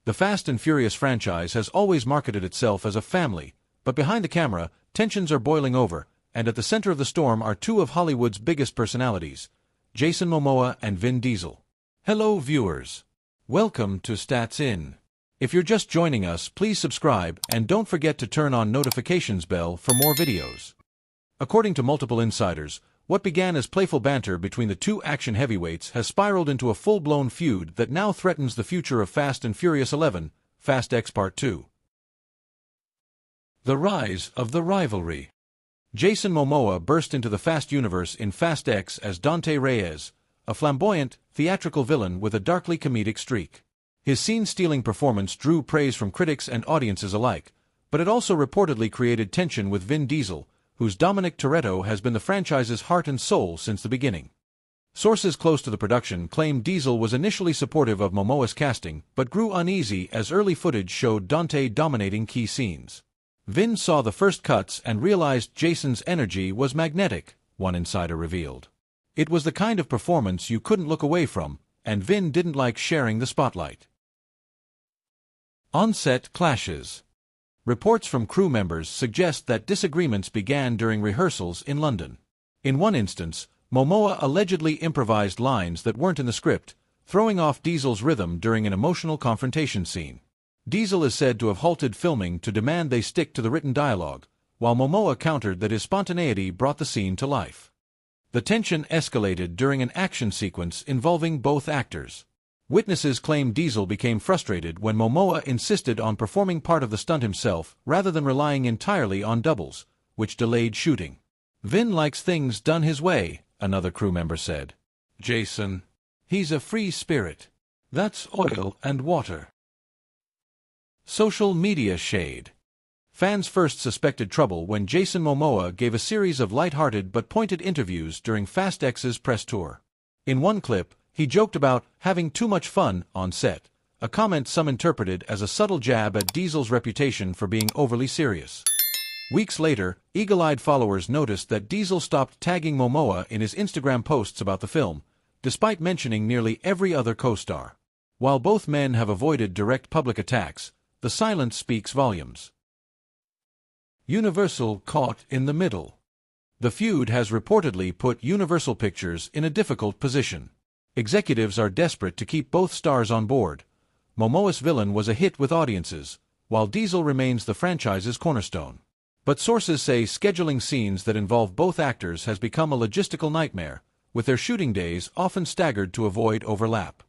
The Fast and Furious franchise has always marketed itself as a family, but behind the camera, tensions are boiling over, and at the center of the storm are two of Hollywood's biggest personalities, Jason Momoa and Vin Diesel. Hello viewers. Welcome to Stats In. If you're just joining us, please subscribe and don't forget to turn on notifications bell for more videos. According to multiple insiders, what began as playful banter between the two action heavyweights has spiraled into a full-blown feud that now threatens the future of Fast and Furious 11, Fast X Part 2. The rise of the rivalry. Jason Momoa burst into the Fast universe in Fast X as Dante Reyes, a flamboyant, theatrical villain with a darkly comedic streak. His scene-stealing performance drew praise from critics and audiences alike, but it also reportedly created tension with Vin Diesel, whose Dominic Toretto has been the franchise's heart and soul since the beginning. Sources close to the production claim Diesel was initially supportive of Momoa's casting, but grew uneasy as early footage showed Dante dominating key scenes. Vin saw the first cuts and realized Jason's energy was magnetic, one insider revealed. It was the kind of performance you couldn't look away from, and Vin didn't like sharing the spotlight. On-set clashes. Reports from crew members suggest that disagreements began during rehearsals in London. In one instance, Momoa allegedly improvised lines that weren't in the script, throwing off Diesel's rhythm during an emotional confrontation scene. Diesel is said to have halted filming to demand they stick to the written dialogue, while Momoa countered that his spontaneity brought the scene to life. The tension escalated during an action sequence involving both actors. Witnesses claim Diesel became frustrated when Momoa insisted on performing part of the stunt himself rather than relying entirely on doubles, which delayed shooting. Vin likes things done his way, another crew member said. Jason, he's a free spirit. That's oil and water. Social media shade. Fans first suspected trouble when Jason Momoa gave a series of light-hearted but pointed interviews during Fast X's press tour. In one clip, he joked about having too much fun on set, a comment some interpreted as a subtle jab at Diesel's reputation for being overly serious. Weeks later, eagle-eyed followers noticed that Diesel stopped tagging Momoa in his Instagram posts about the film, despite mentioning nearly every other co-star. While both men have avoided direct public attacks, the silence speaks volumes. Universal caught in the middle. The feud has reportedly put Universal Pictures in a difficult position. Executives are desperate to keep both stars on board. Momoa's villain was a hit with audiences, while Diesel remains the franchise's cornerstone. But sources say scheduling scenes that involve both actors has become a logistical nightmare, with their shooting days often staggered to avoid overlap.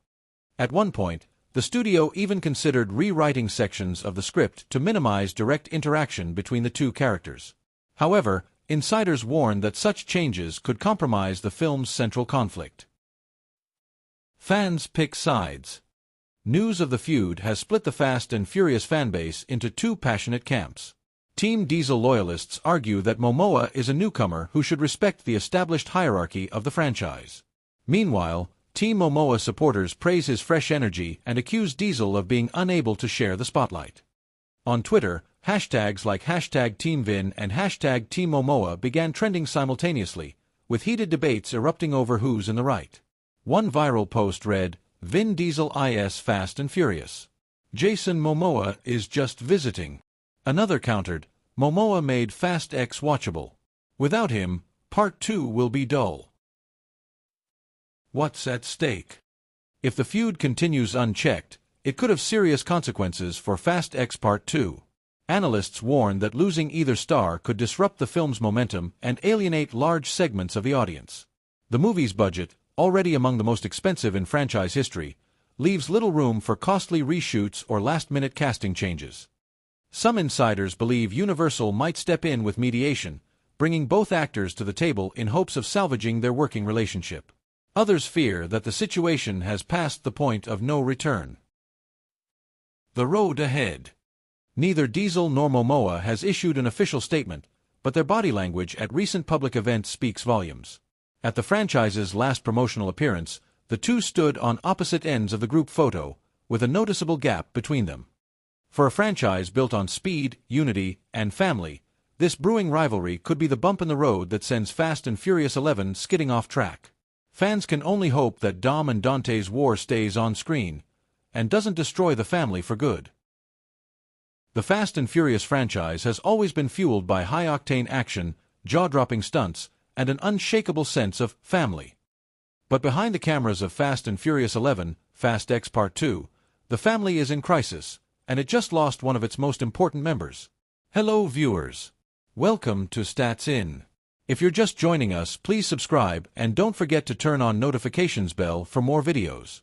At one point, the studio even considered rewriting sections of the script to minimize direct interaction between the two characters. However, insiders warn that such changes could compromise the film's central conflict. Fans pick sides. News of the feud has split the Fast and Furious fanbase into two passionate camps. Team Diesel loyalists argue that Momoa is a newcomer who should respect the established hierarchy of the franchise. Meanwhile, Team Momoa supporters praise his fresh energy and accuse Diesel of being unable to share the spotlight. On Twitter, hashtags like #TeamVin and #TeamMomoa began trending simultaneously, with heated debates erupting over who's in the right. One viral post read, Vin Diesel is Fast and Furious. Jason Momoa is just visiting. Another countered, Momoa made Fast X watchable. Without him, Part 2 will be dull. What's at stake? If the feud continues unchecked, it could have serious consequences for Fast X Part 2. Analysts warn that losing either star could disrupt the film's momentum and alienate large segments of the audience. The movie's budget, already among the most expensive in franchise history, leaves little room for costly reshoots or last-minute casting changes. Some insiders believe Universal might step in with mediation, bringing both actors to the table in hopes of salvaging their working relationship. Others fear that the situation has passed the point of no return. The road ahead. Neither Diesel nor Momoa has issued an official statement, but their body language at recent public events speaks volumes. At the franchise's last promotional appearance, the two stood on opposite ends of the group photo, with a noticeable gap between them. For a franchise built on speed, unity, and family, this brewing rivalry could be the bump in the road that sends Fast and Furious 11 skidding off track. Fans can only hope that Dom and Dante's war stays on screen, and doesn't destroy the family for good. The Fast and Furious franchise has always been fueled by high-octane action, jaw-dropping stunts, and an unshakable sense of family. But behind the cameras of Fast and Furious 11, Fast X Part 2, the family is in crisis, and it just lost one of its most important members. Hello viewers. Welcome to Stats In. If you're just joining us, please subscribe and don't forget to turn on notifications bell for more videos.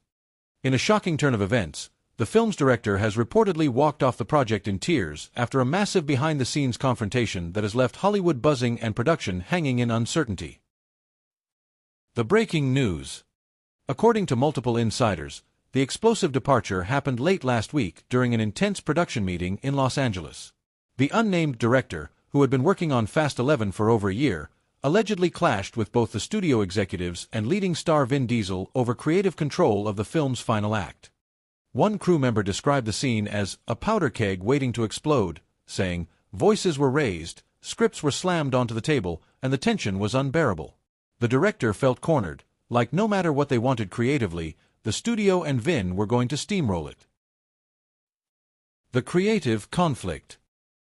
In a shocking turn of events, the film's director has reportedly walked off the project in tears after a massive behind-the-scenes confrontation that has left Hollywood buzzing and production hanging in uncertainty. The breaking news. According to multiple insiders, the explosive departure happened late last week during an intense production meeting in Los Angeles. The unnamed director, who had been working on Fast 11 for over a year, allegedly clashed with both the studio executives and leading star Vin Diesel over creative control of the film's final act. One crew member described the scene as a powder keg waiting to explode, saying, "Voices were raised, scripts were slammed onto the table, and the tension was unbearable." The director felt cornered, like no matter what they wanted creatively, the studio and Vin were going to steamroll it. The creative conflict.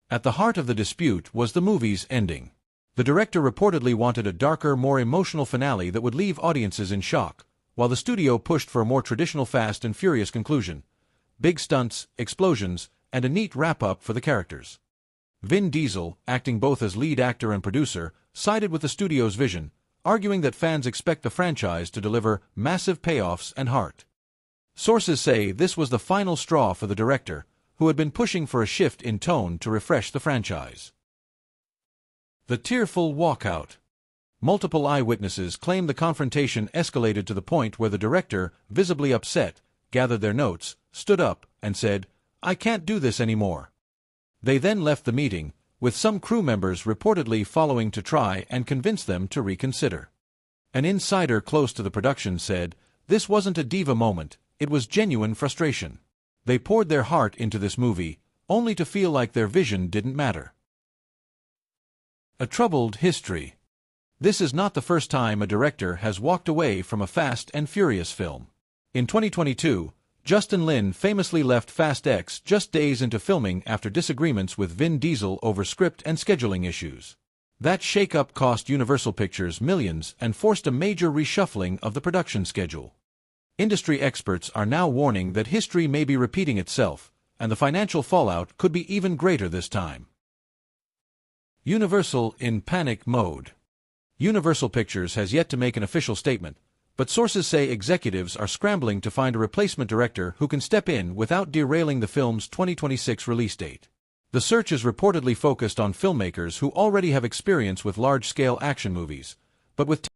At the heart of the dispute was the movie's ending. The director reportedly wanted a darker, more emotional finale that would leave audiences in shock, while the studio pushed for a more traditional Fast and Furious conclusion: big stunts, explosions, and a neat wrap-up for the characters. Vin Diesel, acting both as lead actor and producer, sided with the studio's vision, arguing that fans expect the franchise to deliver massive payoffs and heart. Sources say this was the final straw for the director, who had been pushing for a shift in tone to refresh the franchise. The tearful walkout. Multiple eyewitnesses claim the confrontation escalated to the point where the director, visibly upset, gathered their notes, stood up, and said, "I can't do this anymore." They then left the meeting, with some crew members reportedly following to try and convince them to reconsider. An insider close to the production said, "This wasn't a diva moment, it was genuine frustration. They poured their heart into this movie, only to feel like their vision didn't matter." A troubled history. This is not the first time a director has walked away from a Fast and Furious film. In 2022, Justin Lin famously left Fast X just days into filming after disagreements with Vin Diesel over script and scheduling issues. That shakeup cost Universal Pictures millions and forced a major reshuffling of the production schedule. Industry experts are now warning that history may be repeating itself, and the financial fallout could be even greater this time. Universal in panic mode. Universal Pictures has yet to make an official statement, but sources say executives are scrambling to find a replacement director who can step in without derailing the film's 2026 release date. The search is reportedly focused on filmmakers who already have experience with large-scale action movies, but with